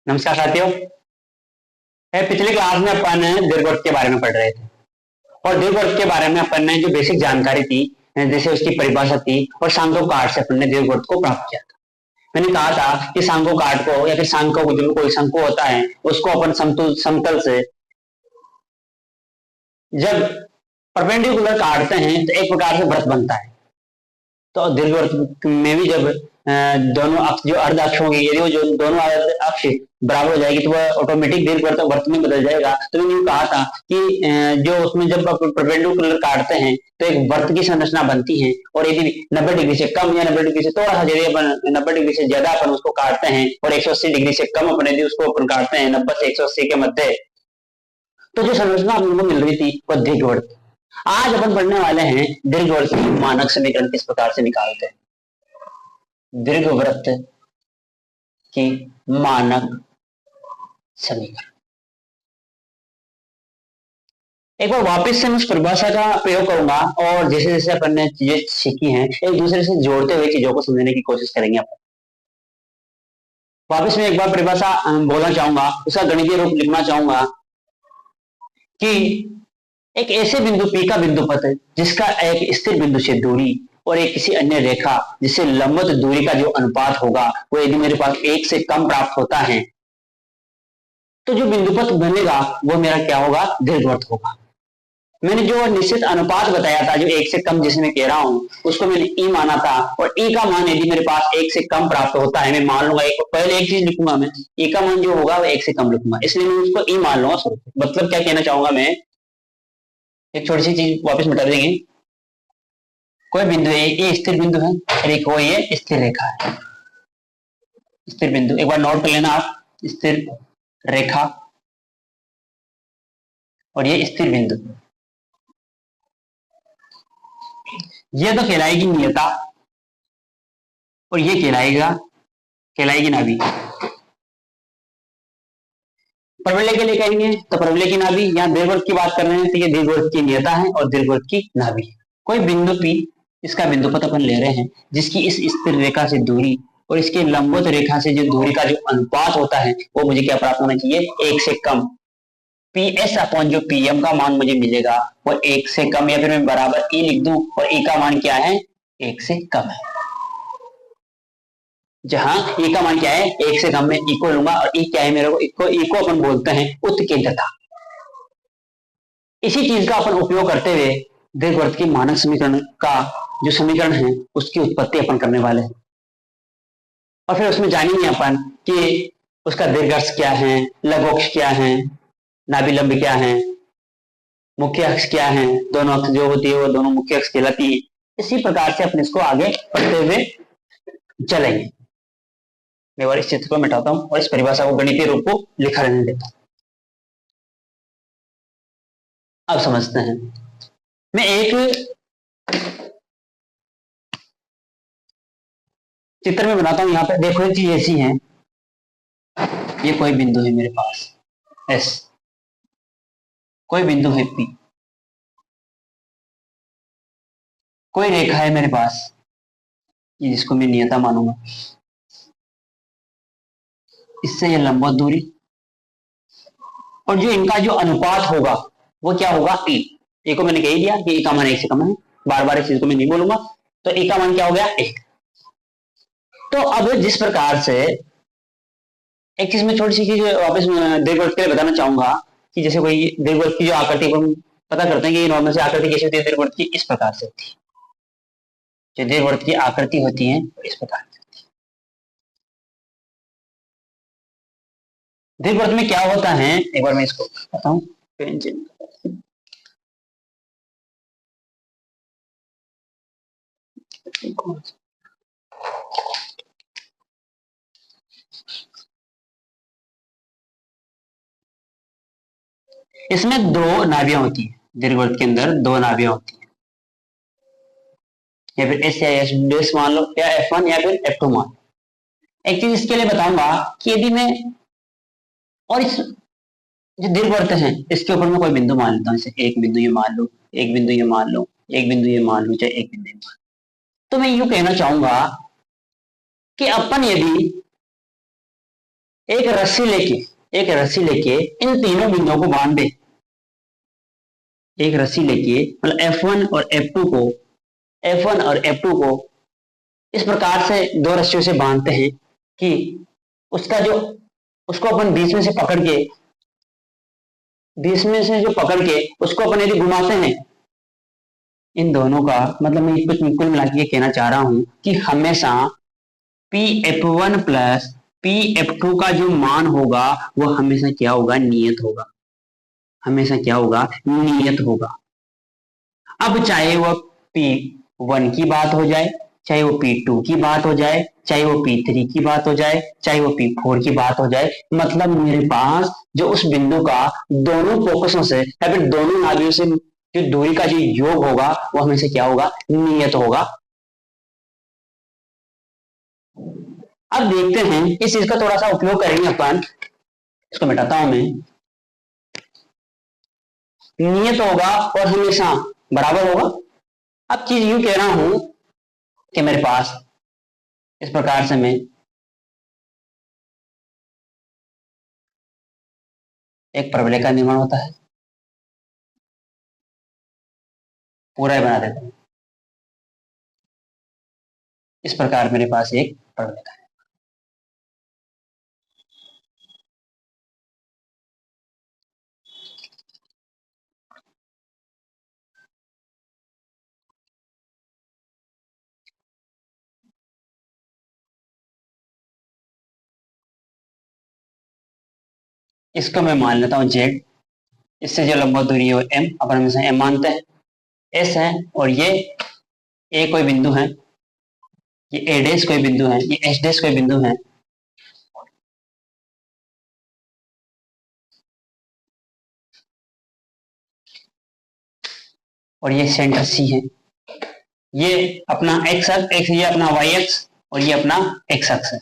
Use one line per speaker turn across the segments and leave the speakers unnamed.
नमस्कार साथियों। पिछली क्लास में अपन दीर्घवृत्त के बारे में पढ़ रहे थे और दीर्घवृत्त के बारे में अपन ने जो बेसिक जानकारी थी, जैसे उसकी परिभाषा थी और सांख्यिक काट से अपन ने दीर्घवृत्त को प्राप्त किया था। मैंने कहा था कि सांख्यिक काट को या फिर सांख्य जो कोई शंकु होता है उसको अपन समतल से जब परपेंडिकुलर काटते हैं तो एक प्रकार से वृत्त बनता है। तो दीर्घवृत्त में भी जब दोनों अक्ष जो अर्ध अक्ष होंगे, यदि वो जो दोनों अक्ष बराबर हो जाएगी तो वह ऑटोमेटिक दीर्घवृत्त वर्त में बदल जाएगा। तो मैंने कहा था कि जो उसमें जब परपेंडिकुलर काटते हैं तो एक वर्त की संरचना बनती है और यदि 90 डिग्री से कम या 90 डिग्री से थोड़ा सा यदि अपन 90 डिग्री से ज्यादा अपन उसको काटते हैं और 180 डिग्री से कम अपन यदि उसको अपन काटते हैं 90 से 180 के मध्य, तो जो संरचना हमको मिल रही थी वह दीर्घवृत्त। आज अपन पढ़ने वाले हैं दीर्घवृत्त की मानक समीकरण किस प्रकार से निकालते हैं। दीर्घवृत्त की मानक समीकरण एक बार वापस से मैं उस परिभाषा का प्रयोग करूंगा और जैसे जैसे अपन ने चीजें सीखी हैं एक दूसरे से जोड़ते हुए चीजों को समझने की कोशिश करेंगे। अपन वापस में एक बार परिभाषा बोलना चाहूंगा, उसका गणितीय रूप लिखना चाहूंगा कि एक ऐसे बिंदु P का बिंदु पथ है जिसका एक स्थिर बिंदु से दूरी और एक किसी अन्य रेखा जिससे लंबवत दूरी का जो अनुपात होगा वो यदि मेरे पास 1 से कम प्राप्त होता है तो जो बिंदुपथ बनेगा वो मेरा क्या होगा, दीर्घवृत्त होगा। मैंने जो निश्चित अनुपात बताया था जो 1 से कम जिसे मैं कह रहा हूं उसको मैंने E माना था और E का मान यदि मेरे पास 1 से कम प्राप्त होता है, मैं मान लूंगा पहले एक चीज लिखूंगा, मैं E का मान जो होगा वो 1 से कम लिखूंगा, इसलिए मैं उसको E मान लूंगा। मतलब क्या कहना चाहूंगा मैं, एक छोटी सी चीज वापस मिटा देंगे। कोई बिंदु है, ये स्थिर बिंदु है और एक वो ये स्थिर रेखा है। स्थिर बिंदु एक बार नोट कर लेना आप, स्थिर रेखा और ये स्थिर बिंदु, ये तो कहलाएगी नियता और ये कहलाएगी नाभि। परवलय के लिए कहेंगे तो परवलय की नाभि, यहाँ दीर्घवृत्त की बात कर रहे हैं तो ये दीर्घवृत्त की नियता है और दीर्घवृत्त की नाभि। कोई बिंदु P, इसका बिंदुपथ अपन ले रहे हैं जिसकी इस स्थिर रेखा से दूरी और इसके लंबवत रेखा से जो दूरी का जो अनुपात होता है वो मुझे क्या प्राप्त होना चाहिए, 1 से कम। PS अपॉन जो PM का मान मुझे मिलेगा वो 1 से कम, या फिर मैं बराबर E लिख दूं और E का मान क्या है, 1 से कम है। जहां E का मान क्या है, 1 से कम में E को लूंगा और E क्या है मेरे को, E को अपन बोलते हैं उत्केंद्रता। इसी चीज का अपन उपयोग करते हुए दीर्घवृत्त की मानक समीकरण का जो समीकरण है उसकी उत्पत्ति अपन करने वाले हैं और फिर उसमें जानेंगे अपन कि उसका दीर्घाक्ष क्या है, लघुअक्ष क्या है, नाभिलंब क्या है, मुख्य अक्ष क्या है, दोनों अक्ष जो होती है वो दोनों मुख्य अक्ष कहलाती है। इसी प्रकार से अपन इसको आगे पढ़ते हुए चलेंगे। मैं बार इस चित्र को मिटाता हूं और इस परिभाषा को गणितीय रूप को लिखा रहने देता हूं। अब समझते हैं। मैं एक चित्र में बनाता हूं, यहां पे देखो एक चीज ऐसी है, ये कोई बिंदु है मेरे पास S, कोई बिंदु है P, कोई रेखा है मेरे पास जिसको मैं नियता मानूंगा, इससे ये लंबवत दूरी और जो इनका जो अनुपात होगा वो क्या होगा, E को मैंने कह दिया कि E का मान 1 से कम है, बार बार इस चीज को मैं नहीं बोलूंगा, तो E का मान क्या हो गया, 1। तो अब जिस प्रकार से एक चीज में छोटी सी चीज वापस दीर्घवृत्त के लिए बताना चाहूंगा कि जैसे कोई दीर्घवृत्त की जो आकृति हम पता करते हैं कि नॉर्मल से आकृति कैसी होती है, दीर्घवृत्त की इस प्रकार से होती है। जो दीर्घवृत्त की आकृति होती है इस प्रकार से होती है। दीर्घवृत्त में क्या होता है, एक बार मैं इसको बताऊं, इसमें 2 नाभियां होती है, दीर्घवृत्त के अंदर 2 नाभियां होती है, या फिर S या S मान लो, या F1 या फिर F2 मान लो। एक चीज इसके लिए बताऊंगा कि यदि मैं और इस जो दीर्घवृत्त है इसके ऊपर मैं कोई बिंदु मान लेता हूं, जैसे एक बिंदु ये मान लो, एक बिंदु ये मान लो, एक बिंदु ये मान लो, चाहे एक बिंदु ये मान लो, तो मैं यूं कहना चाहूंगा कि अपन यदि एक रस्सी लेके इन तीनों बिंदुओं को बांध दे। एक रस्सी लेके मतलब F1 और F2 को इस प्रकार से दो रस्सियों से बांधते हैं कि उसको अपन बीच में से जो पकड़ के उसको अपन यदि घुमाते हैं, इन दोनों का मतलब मैं कुछ कुल मिला के कहना चाह रहा हूं कि हमेशा PF1 प्लस PF2 का जो मान होगा वो हमेशा क्या होगा, नियत होगा। हमेशा क्या होगा, नियत होगा। अब चाहे वो P1 की बात हो जाए, चाहे वो P2 की बात हो जाए, चाहे वो P3 की बात हो जाए, चाहे वो P4 की बात हो जाए, मतलब मेरे पास जो उस बिंदु का दोनों फोकसों से या फिर दोनों नाभियों से जो दूरी का जो योग होगा वो हमेशा क्या होगा, नियत होगा। अब देखते हैं इस चीज का थोड़ा सा उपयोग करेंगे अपन। इसको मिटाता हूं मैं। नियत होगा और हमेशा बराबर होगा। अब चीज यूं कह रहा हूं कि मेरे पास इस प्रकार से मैं एक परवलय का निर्माण होता है, पूरा ही बना देता हूं। इस प्रकार मेरे पास एक परवलय का है। इसको मैं मान लेता हूं Z। इससे जो लंबवत दूरी है वो M, अपन हमेशा M मानते हैं। S है और ये A कोई बिंदु है, ये A डैश कोई बिंदु है, ये S डैश कोई बिंदु है। और ये सेंटर C है। ये अपना X अक्ष, ये अपना Y अक्ष और ये अपना X अक्ष है।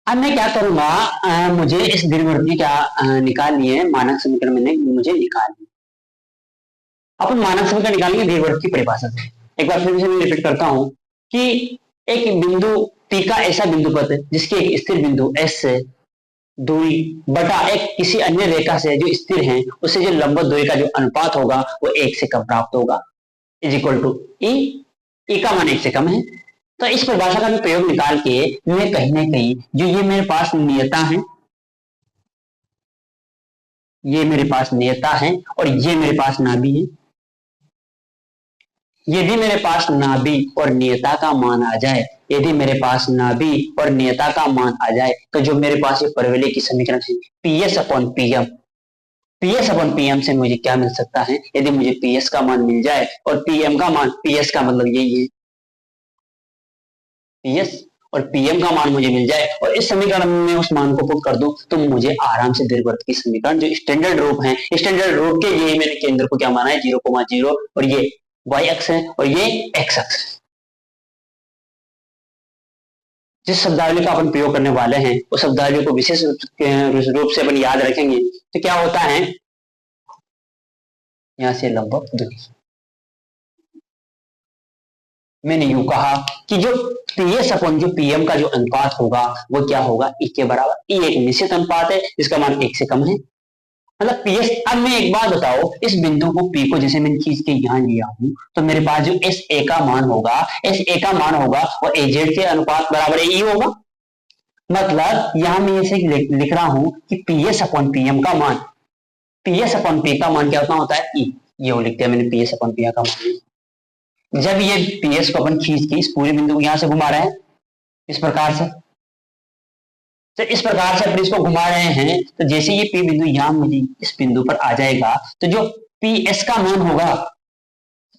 अब मैं क्या करूंगा, मुझे इस दीर्घवृत्त क्या निकालनी है, मानक समीकरण मैंने मुझे निकालनी है। अपन मानक समीकरण निकालेंगे दीर्घवृत्त की परिभाषा से। एक बार फिर से मैं रिपीट करता हूं कि एक बिंदु P का ऐसा बिंदु पथ जिसके एक स्थिर बिंदु S से दूरी बटा एक किसी अन्य रेखा से जो स्थिर है उससे जो लंबवत दूरी का जो अनुपात होगा वो 1 से कम प्राप्त होगा, इज इक्वल टू E का मान 1 से कम है। तो इस परिभाषा का प्रयोग निकाल के मैं कहीं ना कहीं जो ये मेरे पास नियता है, ये मेरे पास नियता है और ये मेरे पास नाभि है। यदि मेरे पास नाभि और नियता का मान आ जाए, यदि मेरे पास नाभि और नियता का मान आ जाए तो जो मेरे पास ये परवलय की समीकरण है PS अपॉन PM से मुझे क्या मिल सकता है, यदि मुझे PS का मान मिल जाए और PM का मान, PS का मतलब यही है, PS और PM का मान मुझे मिल जाए और इस समीकरण में उस मान को पुट कर दूं तो मुझे आराम से दीर्घवृत्त की समीकरण जो स्टैंडर्ड रूप है, स्टैंडर्ड रूप के ये मैंने केंद्र को क्या माना है 0,0 और ये Y अक्ष है और ये X अक्ष है। जिस शब्दावली का अपन प्रयोग करने वाले हैं उस शब्दावली को विशेष रूप से अपन याद रखेंगे तो क्या होता है, यहां से लंबवत दूरी। मैंने यूं कहा कि जो PS अपॉन जो PM का जो अनुपात होगा वो क्या होगा, E के बराबर। E एक निश्चित अनुपात है जिसका मान 1 से कम है, मतलब PS। अब मैं एक बात बताओ, इस बिंदु को P को जैसे मैंने खींच के यहां लिया हूं तो मेरे पास जो SA का मान होगा वो AZ के अनुपात बराबर E होगा। मतलब यहां मैं इसे लिख रहा हूं कि PS अपॉन PM का मान, PS अपॉन P का मान क्या होता है E। ये लिख दिया मैंने PS अपॉन P का मान। जब ये PS को अपन खींच के इस पूरे बिंदु को यहां से घुमा रहे हैं इस प्रकार से, तो इस प्रकार से अपन इसको घुमा रहे हैं तो जैसे ये P बिंदु यहां मुझे इस बिंदु पर आ जाएगा तो जो PS का मान होगा,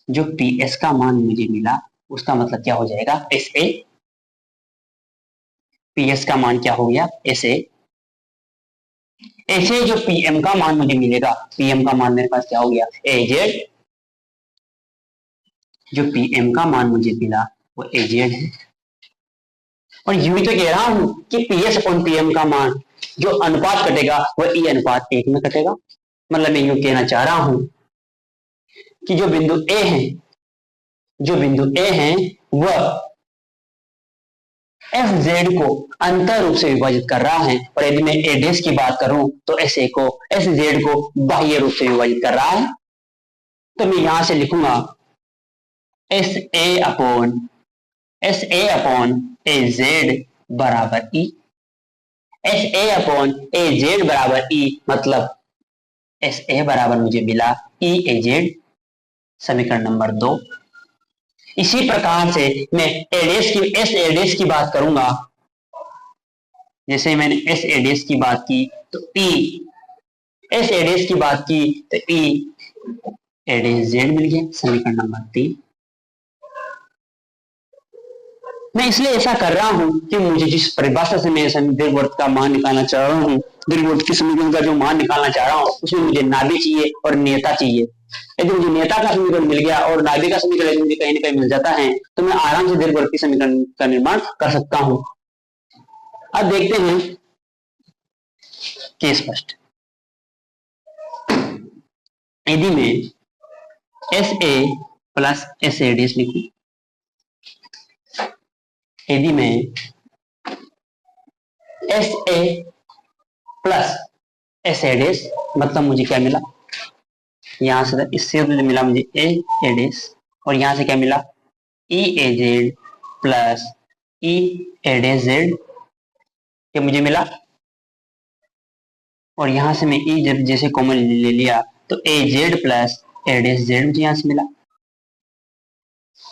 जो PS का मान मुझे मिला उसका मतलब क्या हो जाएगा SA। PS का मान क्या हो गया SA। ऐसे जो PM का मान मुझे मिलेगा, PM का मान मेरे पास क्या हो गया AZ। जो PM का मान मुझे मिला वो AZ है। और यूं तो कह रहा हूं कि PS अपॉन PM का मान जो अनुपात कटेगा वह E अनुपात 1 में कटेगा। मतलब मैं यूं कहना चाह रहा हूं कि जो बिंदु ए है, जो बिंदु ए है वह एफ जेड को अंतर रूप से विभाजित कर रहा है, और यदि मैं ए डैश की बात करूं तो एस ए को एस जेड को बाह्य रूप से विभाजित कर रहा है। तो मैं यहां से लिखूंगा S A upon A Z बराबर E. S A upon A Z बराबर ई मतलब एस ए बराबर मुझे मिला ई ए जेड, समीकरण नंबर 2। इसी प्रकार से मैं एस ए डैश की बात करूंगा, जैसे मैंने एस ए डैश की बात की तो ई एस ए डैश की बात की तो ई ए डैश जेड मिल गया, समीकरण नंबर 3। मैं इसलिए ऐसा कर रहा हूं कि मुझे जिस परिभाषा से मैं दीर्घवृत्त का मान निकालना चाह रहा हूं, दीर्घवृत्त के समीकरण का जो मान निकालना चाह रहा हूं, उसमें मुझे नाभि चाहिए और नेता चाहिए। यदि मुझे नेता का समीकरण मिल गया और नाभि का समीकरण यदि मुझे कहीं ना कहीं मिल जाता है तो मैं आराम से दीर्घवृत्त के समीकरण का निर्माण कर सकता हूं। अब देखते हैं केस फर्स्ट। यदि मैं S A plus S A dash लिखूं, यदि मैं S A plus S A dash मतलब मुझे क्या मिला, यहां से इससे मिला मुझे ए डैश और यहां से क्या मिला ई ए जेड प्लस ई ए डैश जेड, ये मुझे मिला। और यहां से मैं ई जेड जैसे कॉमन ले लिया तो ए जेड प्लस ए डैश जेड मुझे यहां से मिला।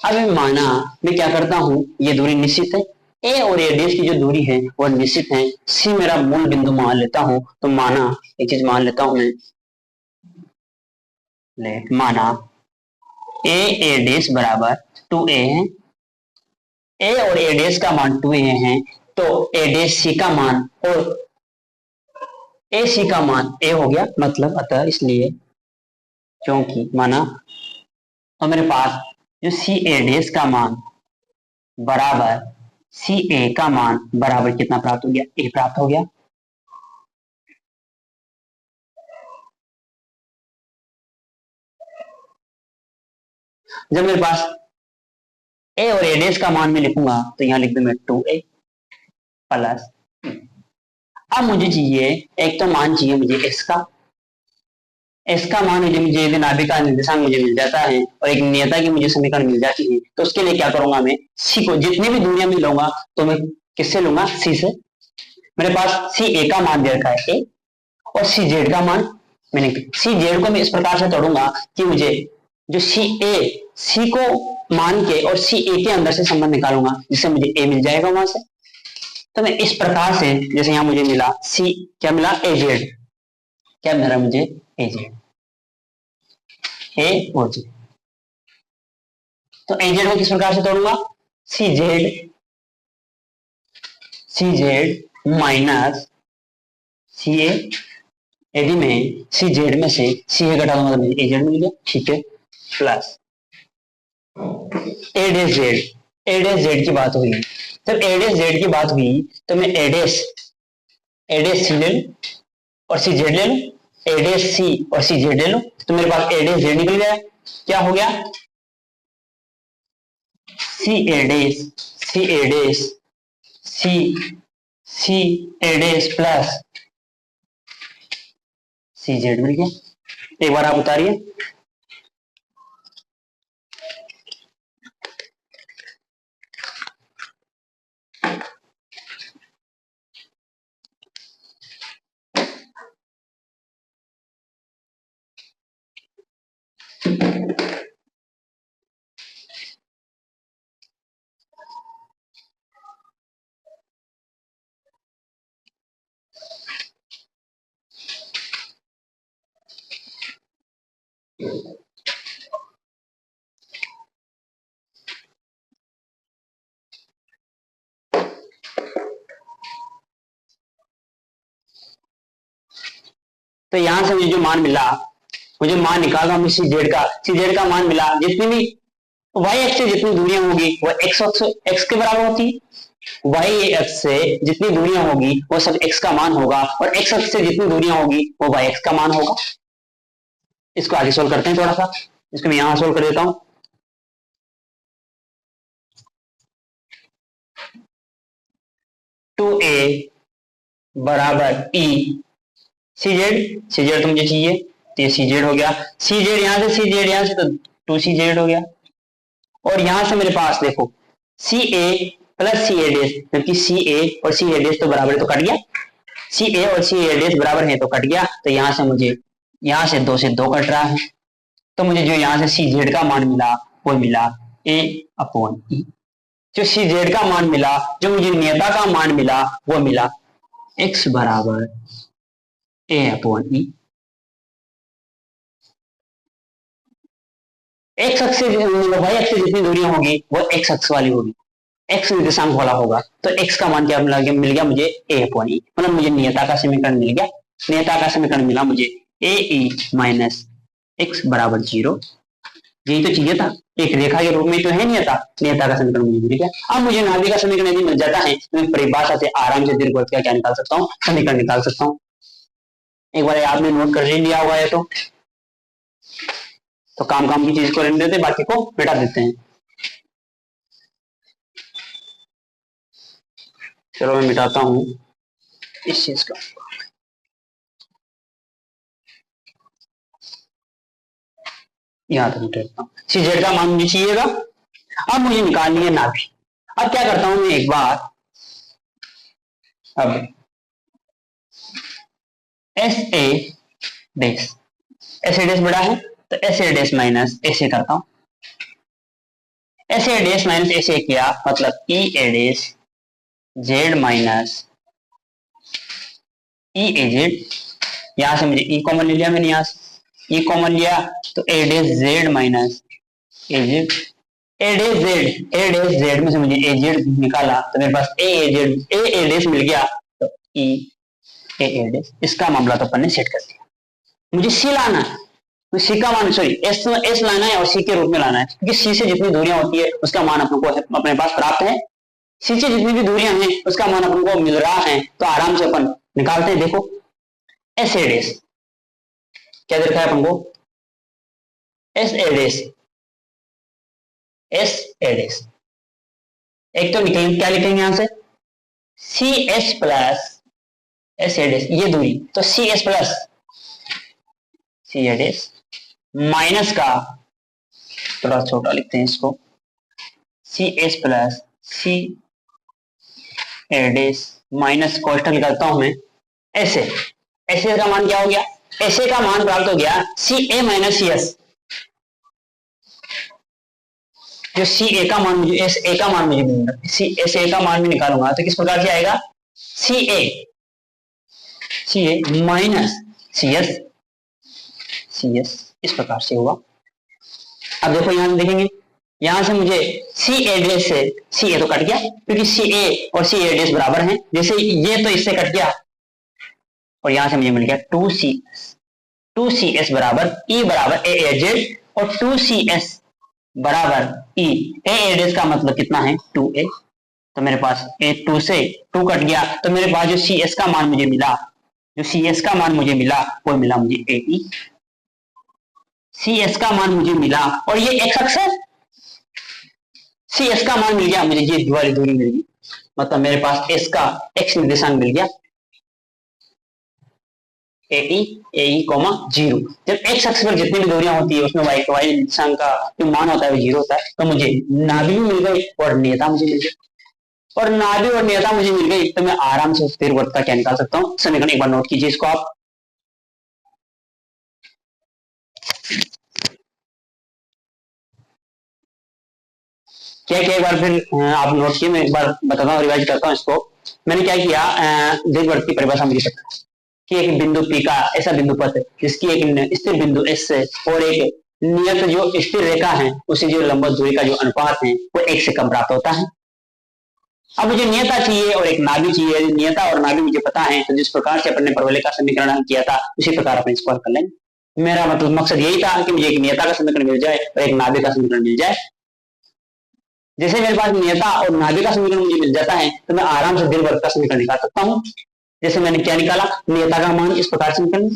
अब माना मैं क्या करता हूं, ये दूरी निश्चित है, ए और ए डैश की जो दूरी है वह निश्चित है, सी मेरा मूल बिंदु मान लेता हूं। तो माना एक चीज मान लेता हूं मैं, माना ए डैश बराबर 2a है, ए और ए डैश का मान 2a है, तो ए डैश सी का मान और ए सी का मान a हो गया, मतलब अतः इसलिए क्योंकि माना और मेरे पास जो सी ए डैश का मान बराबर सी ए का मान बराबर कितना प्राप्त हो गया, a प्राप्त हो गया। जब मेरे पास ए और ए डैश का मान में लिखूंगा तो यहां लिख दूं मैं 2a प्लस, अब मुझे चाहिए एक तो मान चाहिए मुझे एस का मान मुझे नाभि का निर्देशांक मुझे मिल जाता है और एक नियता की मुझे समीकरण मिल जाती है। तो उसके लिए क्या करूंगा, मैं सी को जितनी भी दूरियां में लूंगा तो मैं किससे लूंगा, सी से। मेरे पास सी ए का मान दे रखा है ए और सी जेड का मान मैंने, सी जेड को मैं इस प्रकार से तोड़ूंगा कि मुझे जो सी को मान के और सी ए के अंदर से संबंध निकालूंगा जिससे मुझे ए मिल जाएगा वहां से। तो मैं इस प्रकार से जैसे यहां मुझे मिला सी क्या मिला ए जेड, क्या मिला मुझे ए जेड, ए और जेड। तो ए जेड को किस प्रकार से तोड़ूंगा, सी जेड माइनस सी ए। यदि मैं सी जेड में से सी ए घटा दूंगा तो मुझे ए जेड मिल गया, ठीक है, प्लस ए डैश जेड की बात हुई। जब ए डैश जेड की बात हुई तो मैं ए डैश सी ले लूं और सी जेड ले लूं, ए डैश सी और सी जेड ले लूं, तो मेरे पास ए डैश जेड निकल गया। क्या हो गया, सी ए डैश प्लस सी जेड मिल गया। एक बार आप उतारिए, तो यहां से मुझे जो मान मिला, मुझे मान निकालना सी जेड का मान मिला। जितनी भी वाई एक्स से जितनी दूरियां होगी वो एक्स के बराबर होती है, वाई एक्स से जितनी दूरियां होगी वो सब एक्स का मान होगा और एक्स एक्स से जितनी दूरियां होगी वो वाई एक्स का मान होगा। इसको आगे सोल्व करते हैं थोड़ा सा। इसको मैं यहां सोल्व कर देता हूं। टू ए बराबर ई सी जेड तो मुझे चाहिए, तो ये सी जेड हो गया। सी जेड यहां से, सी जेड यहां से, तो टू सी जेड हो गया। और यहां से मेरे पास देखो सी ए प्लस सी ए डेस, क्योंकि सी ए और सी ए डेस तो बराबर है तो कट गया, सी ए और सी ए डेस बराबर है तो कट गया। तो यहां से मुझे, यहां से दो कट रहा है, तो मुझे जो यहां से सी जेड का मान मिला वो मिला ए अपॉन ई। जो सी जेड का मान मिला, जो मुझे नेता का मान मिला वो मिला एक्स बराबर ए अपॉन ई। एक्स अक्ष से वाई अक्ष से जितनी दूरियां होगी वो एक्स अक्ष वाली होगी, एक्स निर्देशांक वाला होगा। तो एक्स का मान क्या मिल गया मुझे ए अपॉन ई, मतलब मुझे नियता का समीकरण मिल गया। नियता का समीकरण मिला मुझे ए ई माइनस एक्स बराबर 0। यही तो चाहिए था, एक रेखा के रूप में तो है नियता, नियता का समीकरण मुझे मिल गया। अब मुझे नाभि का समीकरण यदि मिल जाता है तो मैं परिभाषा से आराम से दीर्घवृत्त का क्या निकाल सकता हूँ, समीकरण निकाल सकता हूँ। एक बार आपने नोट कर लिया होगा है तो काम की चीज को रहने देते, बाकी को मिटा देते हैं। चलो मैं मिटाता हूं इस चीज का। यहां तक मिटाता हूं, सी जेड का मान मुझे चाहिएगा। अब मुझे निकालनी है नाभि। अब क्या करता हूं मैं एक बार, अब S A days, S A डेस बड़ा है तो एस ए डेस माइनस ऐसे करता हूं, एस ए डेस माइनस ऐसे किया मतलब ई ए डेस जेड माइनस ई ए जेड। यहां से मुझे ई कॉमन ले लिया मैंने, यहां से ई कॉमन लिया तो ए डेस जेड माइनस ए जेड। ए डेस जेड में से मुझे ए जेड निकाला तो मेरे पास ए डेस मिल गया, तो ई ए डेस। इसका मामला तो अपन ने सेट कर दिया। मुझे सी लाना है, तो सी का मान सॉरी एस लाना है और सी के रूप में लाना है, क्योंकि सी से जितनी दूरियां होती है उसका मान अपन को अपने पास प्राप्त है। सी से जितनी भी दूरियां हैं उसका मान अपन को मिल रहा है, तो आराम से अपन निकालते हैं। देखो एस ए डेस क्या दे रखा है अपन को, S A days, S A डेस। एक तो निकलेंगे, क्या लिखेंगे यहां से C S plus S A dash, ये दूरी तो C S plus C A dash minus का, थोड़ा छोटा लिखते हैं इसको, C S plus C A dash minus कोष्टक निकालता हूं मैं ऐसे। ऐसे का मान क्या हो गया, ऐसे का मान प्राप्त हो गया सी ए माइनस सी एस। जो सी ए का मान मुझे, एस ए का मान मुझे मिलेगा, सी एस ए का मान भी निकालूंगा तो किस प्रकार से आएगा सी ए माइनस सी एस, इस प्रकार से हुआ। अब देखो यहां से देखेंगे, यहां से मुझे सी ए डेस से सी ए तो कट गया, क्योंकि सी ए और सी ए डेस बराबर हैं। जैसे ये तो इससे कट गया और यहां से मुझे मिल गया टू सी एस बराबर ई बराबर ए जेड, और टू सी एस बराबर ई ए डेस का मतलब कितना है 2a। तो मेरे पास ए 2 से 2 कट गया, तो मेरे पास जो सी एस का मान मुझे मिला, जो सी एस का मान मुझे मिला वो मिला मुझे ए ई। सी एस का मान मुझे मिला और ये एक्स अक्ष है, सी एस का मान मिल गया मुझे, ये वाली दूरी मिल गई, मतलब मेरे पास एस का एक्स निर्देशांक मिल गया ए कॉमा 0। जब एक्स अक्ष पर जितनी भी दूरियां होती है उसमें वाई निर्देशांक का जो मान होता है वो 0 होता है। तो मुझे नाभि मिल गई और नेता मुझे मिल गई, और नाभि और नेता मुझे मिल गई तो मैं आराम से उस दीर्घवृत्त का क्या निकाल सकता हूँ, समीकरण एक बार नोट कीजिए इसको आप। क्या क्या एक बार फिर आप नोट किए, मैं एक बार बताता हूँ, रिवाइज करता हूँ इसको। मैंने क्या किया, दीर्घवृत्त की परिभाषा मुझे पता है कि एक बिंदु पी का ऐसा बिंदु पथ जिसकी एक स्थिर बिंदु एस से और एक नियत जो स्थिर रेखा है उसी जो लंबवत दूरी का जो अनुपात है वो 1 से कम प्राप्त होता है। अब मुझे नियता चाहिए और एक नाभि चाहिए। नियता और नाभि मुझे पता है, तो जिस प्रकार से अपने परवलय का समीकरण किया था उसी प्रकार अपन इसको हल कर लेंगे। मेरा मतलब मकसद यही था कि मुझे एक नियता का समीकरण मिल जाए और एक नाभि का समीकरण मिल जाए। जैसे मेरे पास नियता और नाभि का समीकरण मुझे मिल जाता है तो मैं आराम से दीर्घवृत्त का समीकरण निकाल सकता हूँ। जैसे मैंने क्या निकाला, नियता का मान इस प्रकार से निकल,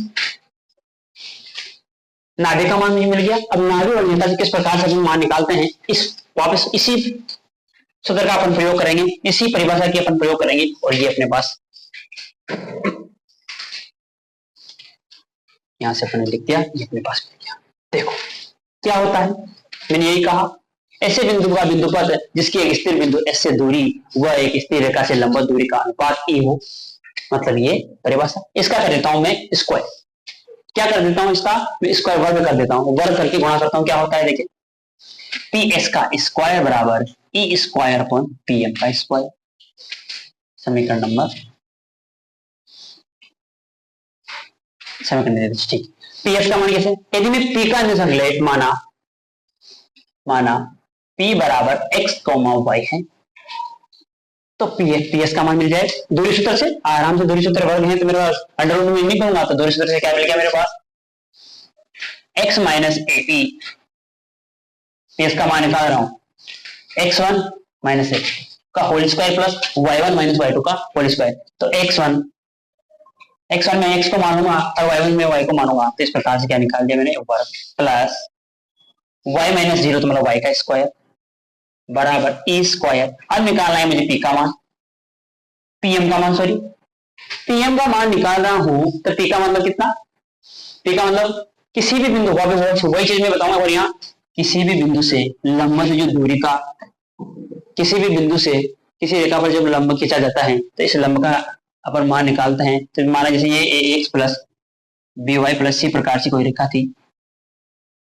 नाभि का मान मुझे मिल गया। अब नाभि और नेता से किस प्रकार से हम मान निकालते हैं, इस वापस इसी सूत्र का अपन प्रयोग करेंगे, इसी परिभाषा की अपन प्रयोग करेंगे, और ये अपने पास यहां से अपने लिख दिया, ये अपने पास मिल गया। देखो क्या होता है, मैंने यही कहा, ऐसे बिंदु का बिंदु पद जिसकी एक स्थिर बिंदु एस से दूरी वह एक स्थिर रेखा से लंबवत दूरी का अनुपात ई हो, मतलब ये परिभाषा। इसका कर देता हूं मैं स्क्वायर, क्या कर देता हूं इसका, मैं स्क्वायर वर्ग कर देता हूं, वर्ग करके गुणा करता हूं, क्या होता है देखिए, पी एस का स्क्वायर बराबर E square upon P M का स्क्वायर, समीकरण नंबर ठीक। पी एस का मान कैसे, यदि मैं पी का निर्देशांक ले माना p बराबर x कॉमा y है, तो पी एस का मान मिल जाए दूरी सूत्र से, आराम से दूरी सूत्र वर्ग है तो मेरे पास अंडर रूट में नहीं कहूंगा, तो दूरी सूत्र से क्या मिल गया मेरे पास, x minus A P, P S का मान निकाल रहा हूं x1 माइनस एक्स का whole square plus y1 minus y2 का होल स्क्वायर, तो x1 में x को मानूंगा और y1 में y को मानूंगा, तो इस प्रकार से क्या निकाल दिया मैंने, वर्ग प्लस y माइनस 0 तो मतलब y का स्क्वायर बराबर ई स्क्वायर। अब निकालना है मुझे p का मान, pm का मान, सॉरी pm का मान निकाल रहा हूं, तो p का मतलब कितना, p का मतलब किसी भी बिंदु, वही चीज मैं बताऊंगा, और यहाँ किसी भी बिंदु से लंब जो दूरी का, किसी भी बिंदु से किसी रेखा पर जब लंब खींचा जाता है तो इस लंब का अपन मान निकालते हैं। तो माना जैसे ये A X plus B Y plus C प्रकार से कोई रेखा थी,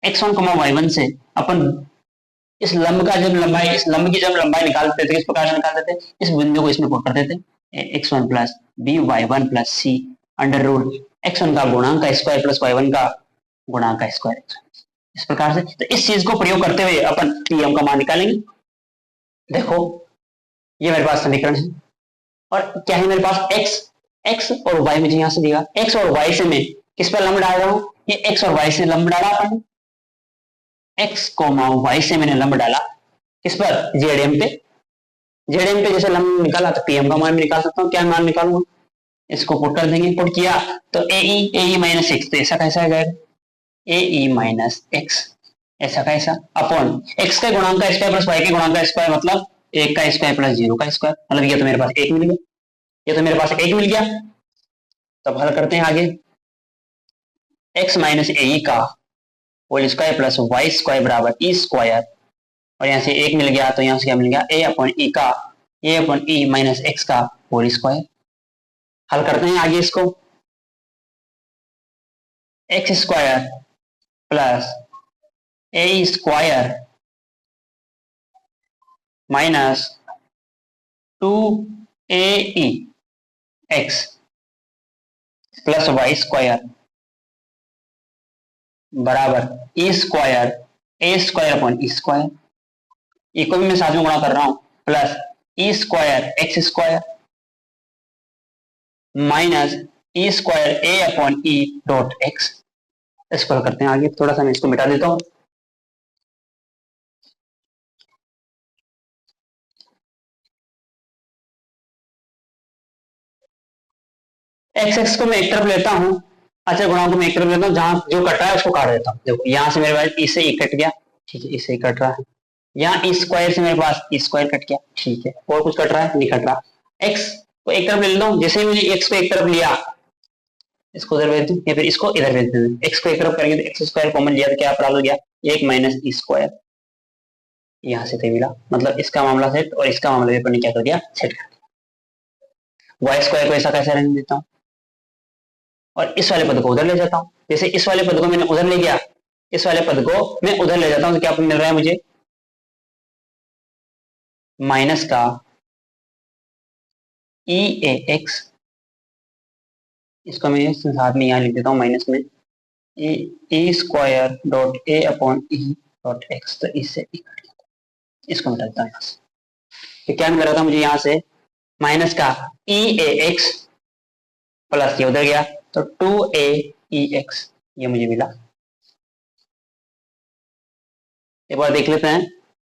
x1 y1 से अपन इस लंब का जब लंबाई, इस लंब की जब लंबाई निकालते थे, किस प्रकार से निकालते थे, इस बिंदु को इसमें पुट करते थे x1 प्लस बी वाई1 प्लस सी अंडर रूट x1 का गुणांक का स्क्वायर प्लस y1 का गुणांक का स्क्वायर, इस प्रकार से। तो इस चीज को प्रयोग करते हुए अपन pm का मान निकालेंगे। देखो ये मेरे पास समीकरण है, और क्या है मेरे पास x और y मुझे यहां से दिया, x और y से मैं किस पर लंब डाल रहा हूं, ये x और y से लंब डाला अपन, x कोमा y से मैंने लंब डाला किस पर, जेडएम पे, जेडएम पे जैसे लंब निकाला तो pm का मान भी निकाल सकता हूँ। क्या मान निकालूंगा, इसको पुट कर देंगे, पुट किया तो ए माइनस एक्स, तो ऐसा कैसा है, ए माइनस एक्स ऐसा कैसा अपॉन x के गुणांक का स्क्वायर प्लस y के गुणांक का स्क्वायर, मतलब 1 का स्क्वायर प्लस 0 का स्क्वायर, मतलब ये तो मेरे पास 1 मिल गया, ये तो मेरे पास 1 मिल गया। तब हल करते हैं आगे, x माइनस ए का whole square plus Y square बराबर ई स्क्वायर, और यहाँ से 1 मिल गया, तो यहाँ से क्या मिल गया, a अपॉन ई का a upon e minus x का होल स्क्वायर। हल करते हैं आगे इसको, x square plus a square minus 2ae x plus Y square बराबर ई square a square upon e square, e को भी मैं साथ में गुणा कर रहा हूं, plus e square x square minus E square a upon e dot x. इसको हल करते हैं आगे, थोड़ा सा मैं इसको मिटा देता हूं, एक्स को मैं एक तरफ लेता हूं, अच्छा गुणांक को मैं एक तरफ लेता हूं, जहां जो कट रहा है उसको काट देता हूं। देखो यहां से मेरे पास इससे ई कट गया, ठीक है, इससे कट रहा है, यहाँ ई स्क्वायर से मेरे पास ई स्क्वायर कट गया, ठीक है, और कुछ कट रहा है, नहीं कट रहा। एक्स को एक तरफ ले लेता हूं, जैसे मैंने एक्स को एक तरफ लिया, इसको इधर भेज दूं या फिर इसको इधर भेज दूं, एक्स को एक तरफ करेंगे तो एक्स स्क्वायर कॉमन लिया तो क्या प्राप्त हो गया, 1 माइनस ई स्क्वायर, यहां से मिला, मतलब इसका मामला सेट और इसका मामला भी अपन क्या कर दिया, सेट कर दिया। वाई स्क्वायर को ऐसा कैसे रहने देता हूं, और इस वाले पद को उधर ले जाता हूं, जैसे इस वाले पद को मैंने उधर ले गया, इस वाले पद को मैं उधर ले जाता हूं, तो क्या मिल रहा है मुझे, माइनस का ई ए एक्स, इसको मैं साथ में यहां लिख देता हूं माइनस में, a square dot a upon e dot x, तो इससे इसको मिटा देता हूं यहां से, तो क्या मिल रहा था मुझे यहां से, माइनस का ई ए एक्स प्लस ये उधर गया तो 2aex, ये मुझे मिला। एक बार देख लेते हैं,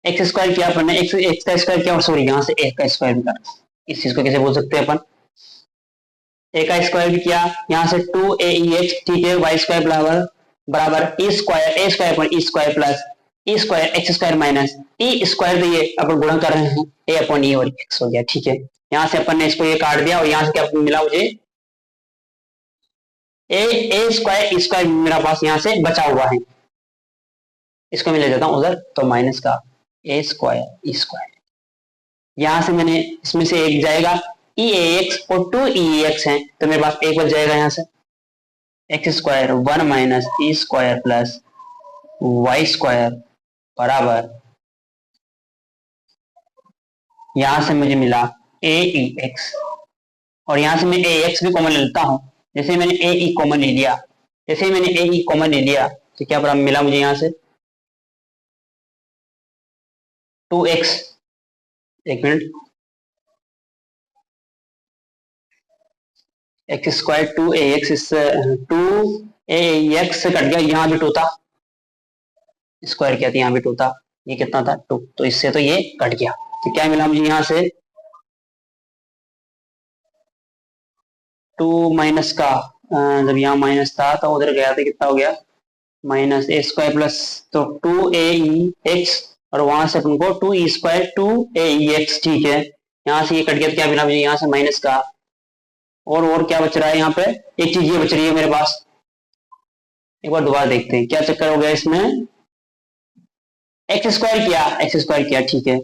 एक्स स्क्वायर क्या पढ़ना है, एक्स का स्क्वायर क्या, और सॉरी यहाँ से ए का स्क्वायर भी करना, इस चीज को कैसे बोल सकते हैं अपन, ए का स्क्वायर भी किया, यहाँ से 2aex, ठीक है, वाई स्क्वायर बराबर बराबर ए square upon e square plus e square x square minus E square, तो ये अपन गुणा कर रहे हैं ए अपॉन ई और एक्स हो गया। ठीक है, यहाँ से अपन ने इसको ये काट दिया और यहाँ से क्या मिला मुझे ए स्क्वायर ई स्क्वायर मेरा पास यहाँ से बचा हुआ है, इसको मैं ले जाता हूँ उधर, तो माइनस का ए स्क्वायर ई स्क्वायर, यहां से मैंने इसमें से एक जाएगा ई ए एक्स और टू ई एक्स है, तो मेरे पास एक बच जाएगा यहाँ से एक्स स्क्वायर 1 माइनस ई स्क्वायर प्लस वाई स्क्वायर बराबर, यहां से मुझे मिला ए ई एक्स, और यहां से मैं ए एक्स भी कॉमन ले लेता हूं, जैसे मैंने ए ई कॉमन ले लिया, जैसे मैंने ए ई कॉमन ले लिया तो क्या बराबर मिला मुझे यहाँ से 2x, एक मिनट, एक्स स्क्वायर 2ax, इससे 2ax से कट गया, यहाँ भी 2 था, स्क्वायर किया था यहाँ भी 2 था, ये कितना था 2, तो इससे तो ये कट गया, तो क्या मिला मुझे यहाँ से 2 माइनस का, जब यहाँ माइनस था तो उधर गया था, कितना हो गया माइनस ए स्क्वायर प्लस, तो 2ax, और वहां से अपन को 2e स्क्वायर 2ax, ठीक है, यहाँ से ये कट गया तो क्या मिला मुझे यहाँ से माइनस का, और क्या बच रहा है यहाँ पे, एक चीज ये बच रही है मेरे पास, एक बार दोबारा देखते हैं क्या चक्कर हो गया इसमें, एक्स स्क्वायर किया, ठीक है,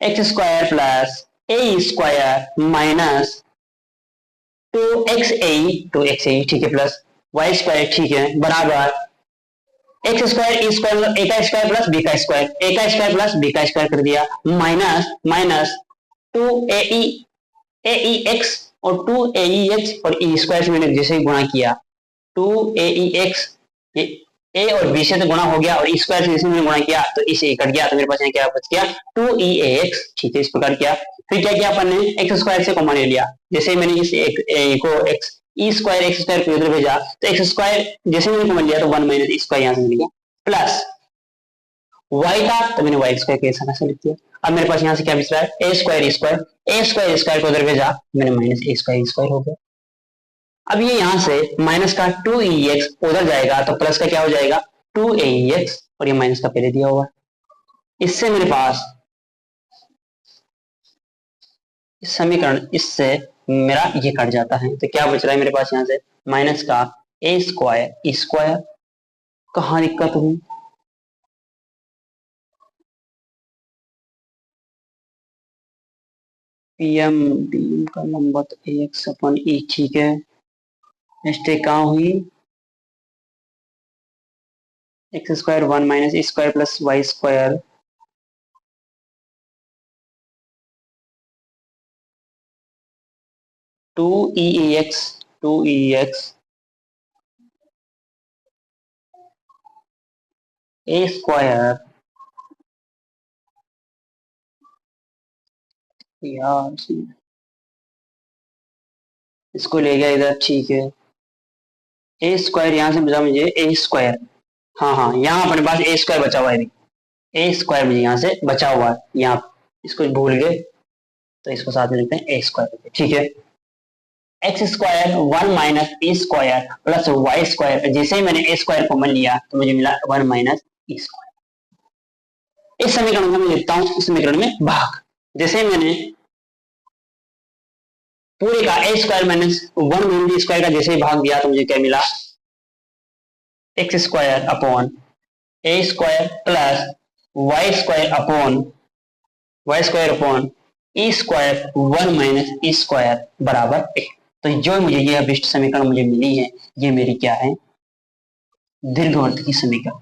x square plus a square minus 2xa, ठीक है, प्लस वाई स्क्वायर, ठीक है, बराबर एक्स स्क्वायर ई स्क्वायर मतलब ए का स्क्वायर प्लस बी का स्क्वायर, ए का स्क्वायर प्लस बी का स्क्वायर कर दिया, माइनस माइनस 2ax और 2aex और ई स्क्वायर से मैंने जैसे ही गुणा किया 2aex, ए और बी से तो गुणा हो गया, और ई स्क्वायर से जैसे मैंने गुणा किया तो इसे कट गया, तो मेरे पास यहाँ क्या बच गया 2eax, ठीक है, इस प्रकार किया। फिर क्या किया अपन ने एक्स स्क्वायर से कॉमन ले लिया, जैसे मैंने इस ए को एक्स ई स्क्वायर एक्स स्क्वायर को इधर भेजा तो एक्स स्क्वायर जैसे मैंने कॉमन लिया तो 1 माइनस ई स्क्वायर यहाँ से मिल गया, प्लस वाई था तो मैंने वाई स्क्वायर के ऐसा कैसे लिख दिया। अब मेरे पास यहाँ से क्या बच रहा है ए स्क्वायर स्क्वायर को उधर भेजा, मैंने माइनस ए स्क्वायर हो गया। अब ये यहां से माइनस का 2ex उधर जाएगा तो प्लस का क्या हो जाएगा 2aex, और ये माइनस का पहले दिया हुआ, इससे मेरे पास इस समीकरण, इससे मेरा ये कट जाता है, तो क्या बच रहा है मेरे पास यहाँ से माइनस का ए स्क्वायर ई स्क्वायर, कहाँ दिक्कत हुई, पीएम डी का लंबवत एक्स अपन ई, ठीक है, मिस्टेक कहाँ हुई, X square 1 minus E square plus Y square, two E X A square, यार इसको ले गया इधर, ठीक है, ए स्क्वायर यहाँ से बचा मुझे ए स्क्वायर, हाँ यहाँ अपने पास ए स्क्वायर बचा हुआ है, ए स्क्वायर मुझे यहाँ से बचा हुआ है, यहाँ इसको भूल गए तो इसको साथ में लिखते हैं ए स्क्वायर, ठीक है, एक्स स्क्वायर 1 माइनस ए स्क्वायर प्लस वाई स्क्वायर, जैसे ही मैंने ए स्क्वायर कॉमन लिया तो मुझे मिला 1 माइनस ई स्क्वायर। इस समीकरण को मैं लिखता हूं इस समीकरण में भाग, जैसे मैंने पूरे का a square minus 1 minus E square का जैसे ही भाग दिया तो मुझे क्या मिला x square upon a square plus Y square upon e square 1 minus E square बराबर 1। तो जो मुझे ये अभिष्ट समीकरण मुझे मिली है, ये मेरी क्या है दीर्घवृत्त की समीकरण,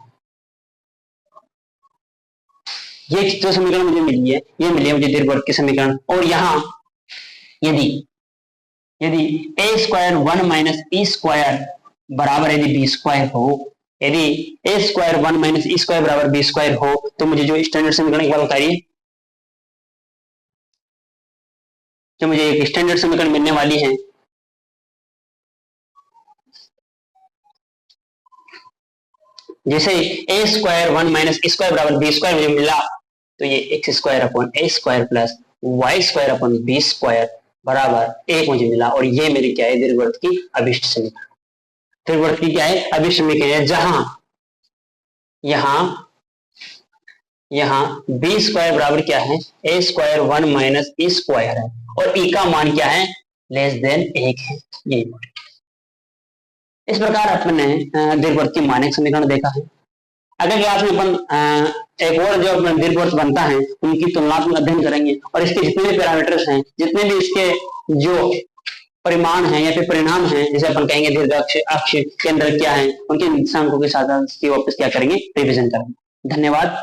ये जो समीकरण मुझे मिली है ये मिली है मुझे दीर्घवृत्त की समीकरण। और यहाँ यदि ए स्क्वायर 1 माइनस ई स्क्वायर बराबर यदि बी स्क्वायर हो, यदि ए स्क्वायर 1 माइनस ई स्क्वायर बराबर बी स्क्वायर हो, तो मुझे जो स्टैंडर्ड समीकरण एक बार बताइए, जो मुझे एक स्टैंडर्ड समीकरण मिलने वाली है, जैसे ए स्क्वायर 1 माइनस स्क्वायर बराबर बी स्क्वायर मुझे मिला, तो ये x square upon a square plus Y square upon b square बराबर 1 मुझे मिला, और ये मेरी क्या है दीर्घवृत्त की अभिष्ट समीकरण। दीर्घवृत्त की क्या है, अभिसमीकरण है, जहां यहाँ बी स्क्वायर बराबर क्या है, ए स्क्वायर 1 माइनस ई स्क्वायर है, और ई का मान क्या है, लेस देन 1 है। ये इस प्रकार अपने दीर्घवृत्त की मानक समीकरण देखा है। अगले क्लास में अपन एक और जो दीर्घवृत्त बनता है उनकी तुलनात्मक अध्ययन करेंगे, और इसके जितने भी पैरामीटर्स हैं, जितने भी इसके जो परिमाण है या फिर परिणाम है, जैसे अपन कहेंगे दीर्घ अक्ष के अंदर क्या है, उनके निर्देशांकों के साथ वापस क्या करेंगे, रिविजन करेंगे। धन्यवाद।